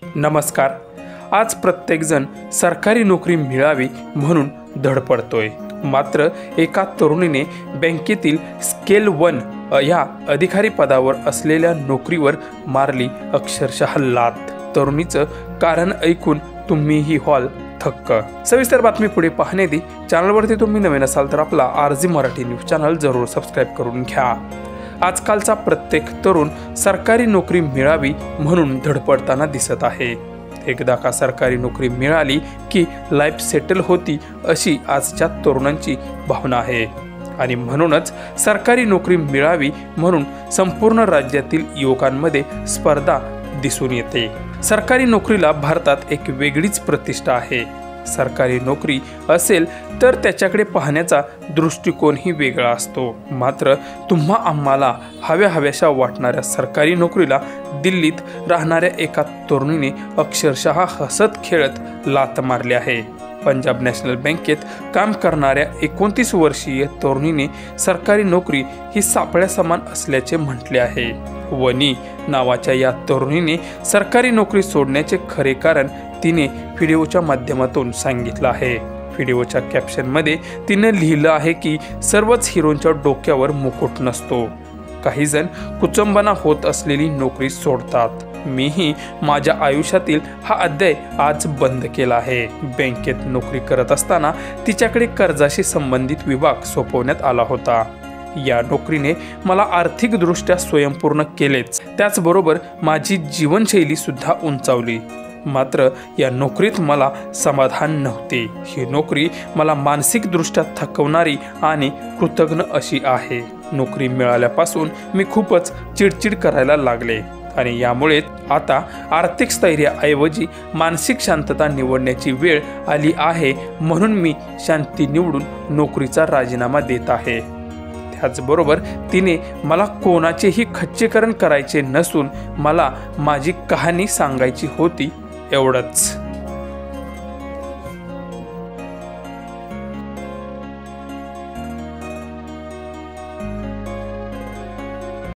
नमस्कार। आज प्रत्येकजण सरकारी नोकरी मिळावी म्हणून धडपडतोय, मात्र एका तरुणीने बँकेतील स्केल 1 या अधिकारी पदावर असलेल्या नोकरीवर मारली अक्षरशः लाथ। तरुणीचं कारण ऐकून तुम्हीही व्हाल थक्क। सविस्तर बातमी पुढे पाहण्याआधी चॅनलवरती तुम्ही नवीन असाल तर आपला आरजी मराठी न्यूज चॅनल जरूर सबस्क्राईब करून घ्या। आजकालचा प्रत्येक तरुण सरकारी नोकरी मिळावी म्हणून धडपडताना दिसत आहे। एकदा का सरकारी नोकरी मिळाली की लाईफ सेटल होती अशी आजच्या तरुणांची भावना आहे आणि म्हणूनच सरकारी नोकरी मिळावी म्हणून संपूर्ण राज्यातील युवकांमध्ये स्पर्धा दिसून येते। सरकारी नोकरीला भारतात एक वेगळीच प्रतिष्ठा आहे। सरकारी नोकरी असेल तर त्याच्याकडे पाहण्याचा दृष्टिकोनही वेगळा असतो। मात्र तुम्हा आम्हाला हव्याशा वाटणाऱ्या सरकारी नोकरीला दिल्लीत राहणाऱ्या एका तरुणीने अक्षरशः हसत खेळत लाथ मारली आहे। पंजाब नॅशनल बँकेत काम करणाऱ्या 29 वर्षीय तरुणीने सरकारी नोकरी ही सापळ्या समान असल्याचे म्हटले आहे। वनी नावाच्या या तरुणीने सरकारी नोकरी सोडण्याचे खरे कारण तिने व्हिडिओच्या माध्यमातून सांगितलं आहे। व्हिडिओच्या कॅप्शनमध्ये तिने लिहिलं आहे की सर्वच हिरोंच्या डोक्यावर मुकुट नसतो, काही जण कुचंबना होत असलेली नोकरी सोडतात। मीही माझ्या आयुष्यातील हा अध्याय आज बंद केला आहे। बँकेत नोकरी करत असताना तिच्याकडे कर्जाशी संबंधित विभाग सोपवण्यात आला होता। या नोकरीने मला आर्थिकदृष्ट्या स्वयंपूर्ण केलेच, त्याचबरोबर माझी जीवनशैली सुद्धा उंचावली। मात्र या नोकरीत मला समाधान नव्हते। ही नोकरी मला मानसिकदृष्ट्या थकवणारी आणि कृतघ्न अशी आहे। नोकरी मिळाल्यापासून मी खूपच चिडचिड करायला लागले आणि यामुळे आता आर्थिक स्थैर्याऐवजी मानसिक शांतता निवडण्याची वेळ आली आहे, म्हणून मी शांती निवडून नोकरीचा राजीनामा देत आहे। त्याचबरोबर तिने मला कोणाचेही खच्चीकरण करायचे नसून मला माझी कहाणी सांगायची होती, एवढंच।